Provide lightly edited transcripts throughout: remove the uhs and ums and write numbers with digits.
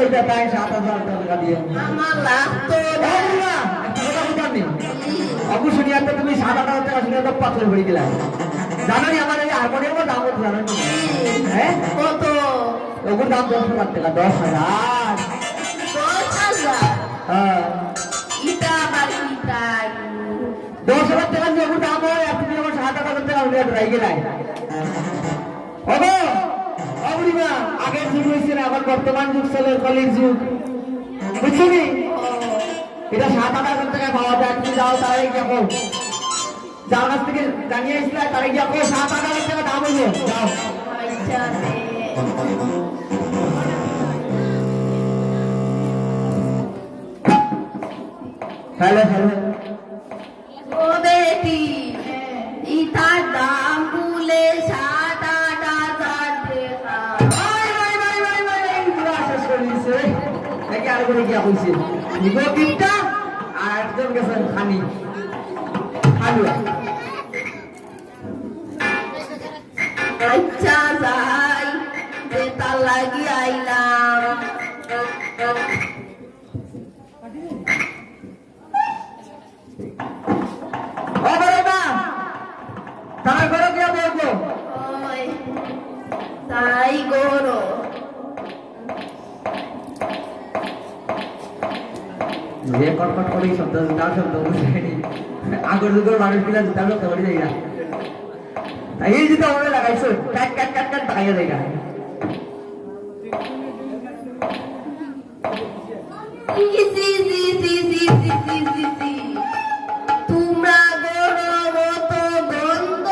এটা তাই 7,000 টাকা দিয়ে আমার লাভ তো না একটা কথা বুঝানি অবশ্যই আর তুমি 7,000 টাকা শুনে তো পাথর ভরে দিলা জানো নি আমার এই হারমোনিয়ামের দাম কত জানো নি হ্যাঁ কত ওগুলোর দাম 10,000 টাকা 10,000 হ্যাঁ ইটা বাড়ি ইটা 10,000 টাকা দিয়ে ওগুলোর দাম হয় আর তুমি আমার 7,000 টাকা উঠে রাই গেলাই ওগো অবরিমা আগের যুগ হয়েছে না এখন বর্তমান যুগ চলে কলির যুগ বুঝছো নি এটা 7,000 টাকা পাওয়া যায় তুমি যাও তাই দেখো যার কাছ থেকে জানিয়ে আসলে তারা গিয়ে 7,000 টাকা দাম হইল যাও আচ্ছা হ্যালো হ্যালো ও বেটি ইটার দাম বলে 7,000 টাকা নাকি আর করে গিয়া কইছে নিগো তিনটা আর একজন গেছেন খানি হালুয়া আচ্ছা যাই যেটা লাগি আইলাম তার ঘরে গিয়া বলবো ওই তাই গরো যে কটকট করে শব্দ তার শব্দ বুঝেনি আগর যুগের মানুষ গুলা জুতা লোক বাড়ি যাই না এই জুতা ওরে লাগাইছো কাট কাট কাট কাট লাগাইয়া যাই না তোমরা গরো মতো গন্ধ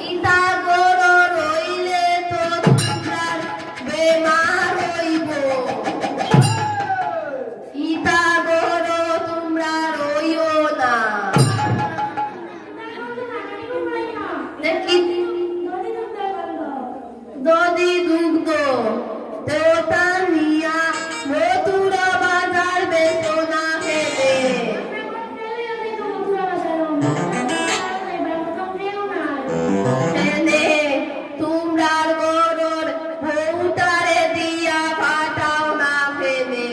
ইটা গরো রইলে তো তোমরা বেমার হইব ইটা গরো তোমরা রইও না দেখি যদি দুগ্ধ দেবতা নিয়া মথুরা বাজার বেচনা খেলে খেলে তোমরা গরুর ভৌতারে দিয়া পাঠাও না ফেলে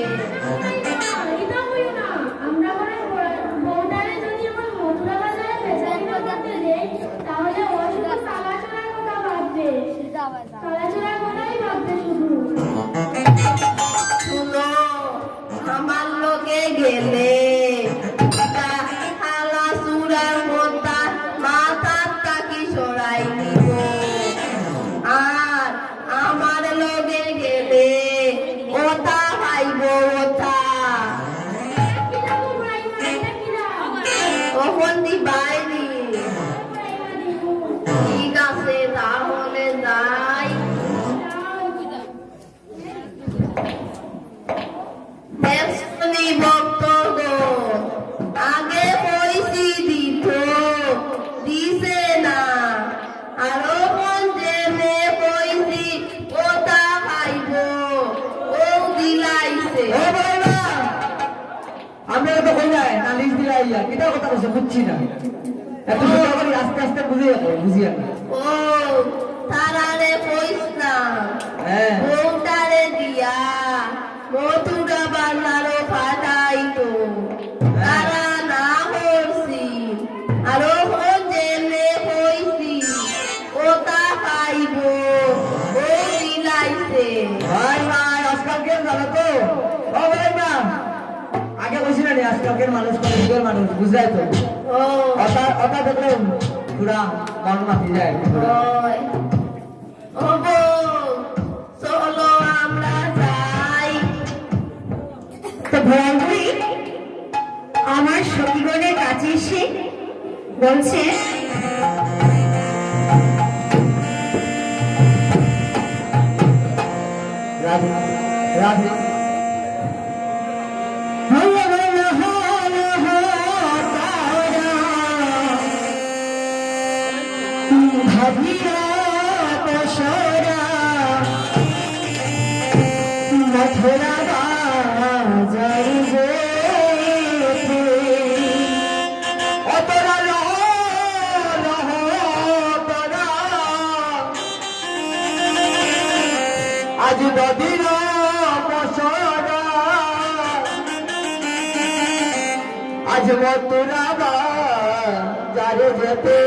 শুনো আমার লোকে গেলে হালা চূড়ার মোটা মাথার টাকি সরাই দিব আর আমার লোকে গেলে ওটা পাইব ওটা কখন দিবাইনি ঠিক আছে তাহলে যাই ব্যস্তি ভক্তগণ আগে পয়সি দিত দিছে না আরো পঞ্চমে পয়সি ওটা খাইব ও দিলাইছে ও বাবা আমরা তো কই যায় নালিশ দিলাইয়া কিটা কথা বলছে বুঝছি না এত সুন্দর করে আস্তে আস্তে বুঝিয়া ও তারারে পয়সা হ্যাঁ বউটারে দিয়া মথুরা বাজারও ফাটাইতো তারা না করছি আরো জেনে হইছি ওটা পাইব ও দিলাইছে ভাই ভাই আজকালকের জানো তো ও ভাই মা আগে বসি না আজকালকের মানুষ কলেজের মানুষ বুঝাই তো ও ওটা দেখলে পুরা মন মাতি যায় ওই ও বউ চলো আমরা যাই তো ভয়ঙ্করী আমার সখীগণের কাছে এসে বলছে রাধে রাধে মথুরা বাজার আজ আজ বদির বসরা আজ মতুরা যারে যেতে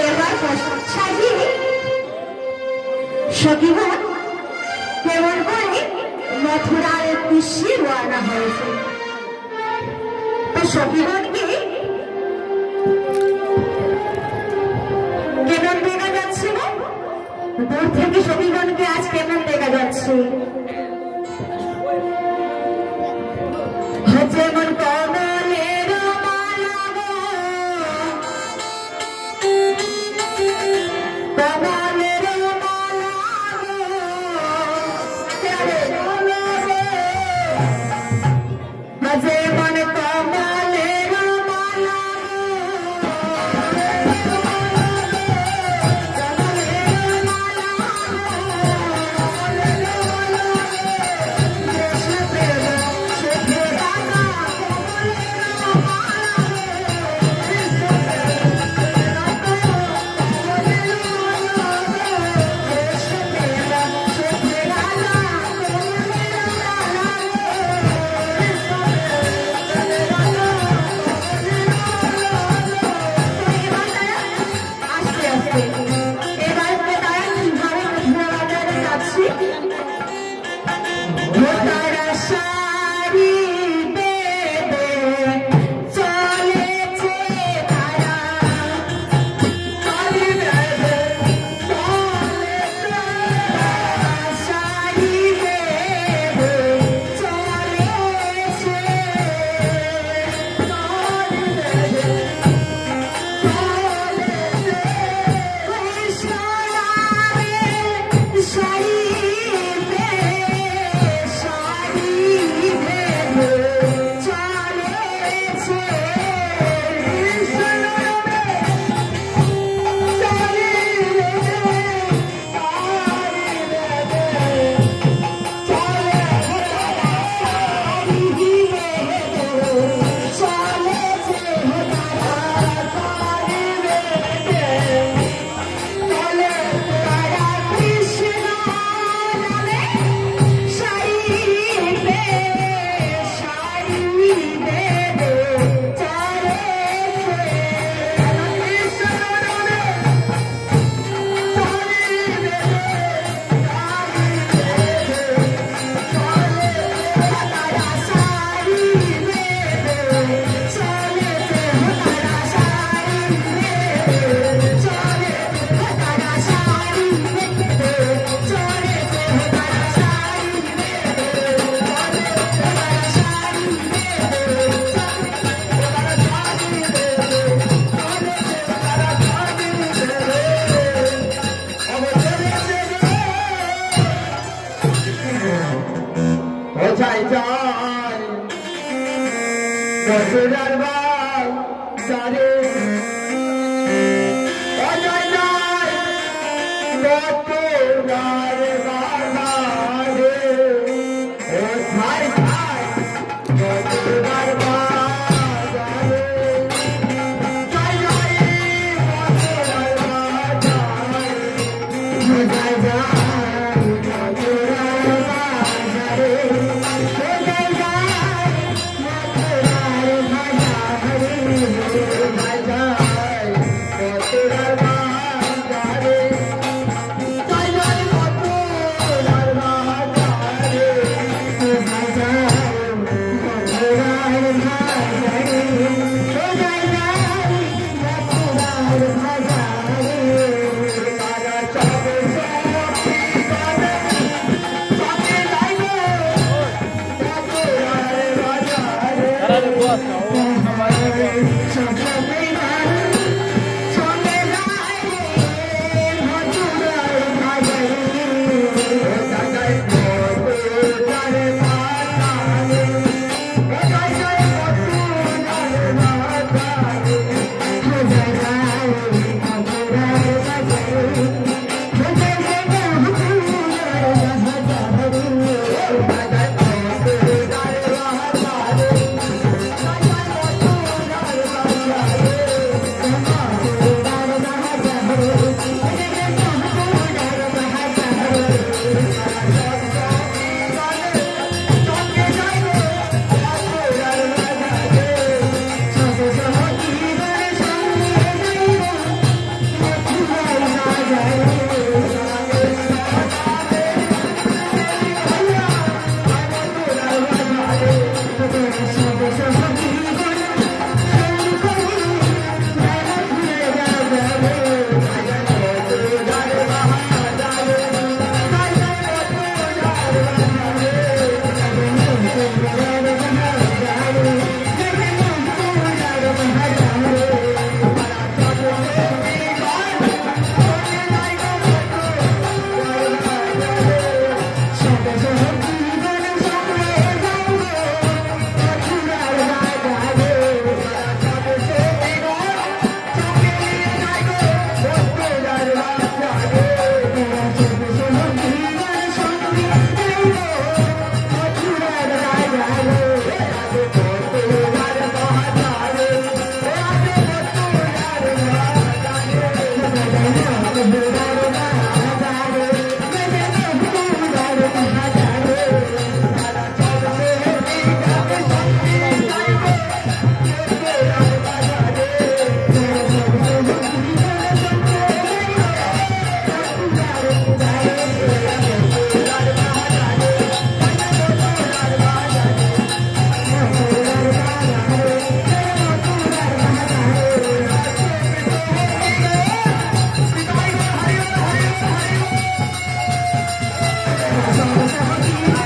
এবার সখীগণ কেমন করে মথুরার উদ্দেশ্যে রওনা হয়েছে। তো সখীগণকে কেমন দেখা যাচ্ছে না? দূর থেকে সখীগণকে আজ কেমন দেখা যাচ্ছে? যেমন কমলের মালা গো, কমলের মালা গো, যেমন কমলের মালা গো, যায় যায় বছরের বাজারে যায় যায় বছরের বাজারে ও যায় যায় বছরের বাজারে যায় যায় বছরের বাজারে যায় যায় Thank you.